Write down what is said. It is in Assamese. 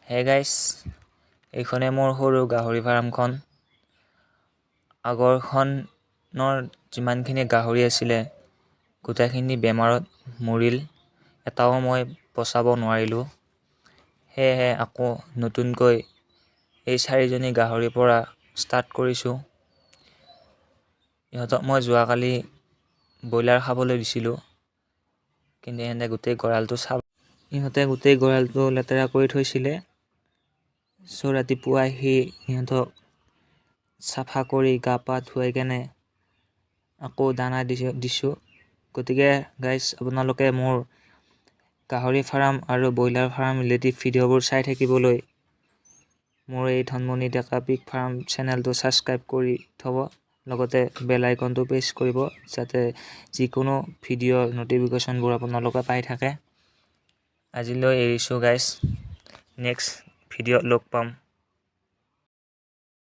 হে গাইছ, এইখনে মোৰ সৰু গাহৰি ফাৰ্মখন। আগৰখনৰ যিমানখিনি গাহৰি আছিলে গোটেইখিনি বেমাৰত মৰিল, এটাও মই বচাব নোৱাৰিলোঁ। সেয়েহে আকৌ নতুনকৈ এই 4জনী গাহৰিৰ পৰা ষ্টাৰ্ট কৰিছোঁ। ইহঁতক মই যোৱাকালি ব্ৰইলাৰ খাবলৈ দিছিলোঁ, কিন্তু ইহঁতে গোটেই গঁৰালটো লেতেৰা কৰি থৈছিলে। চ' ৰাতিপুৱা আহি ইহঁতক চাফা কৰি গা পা ধুৱাই কেনে আকৌ দানা দিছোঁ। গতিকে গাইজ, আপোনালোকে মোৰ গাহৰি ফাৰ্ম আৰু ব্ৰইলাৰ ফাৰ্ম ৰিলেটিভ ভিডিঅ'বোৰ চাই থাকিবলৈ মোৰ এই ধনমণি ডেকা পিগ ফাৰ্ম চেনেলটো ছাবস্ক্ৰাইব কৰি থ'ব, লগতে বেল আইকনটো প্ৰেছ কৰিব যাতে যিকোনো ভিডিঅ'ৰ ন'টিফিকেশ্যনবোৰ আপোনালোকে পাই থাকে। আজিলৈ এৰিছোঁ গাইজ, নেক্সট ভিডিঅ'ত লগ পাম।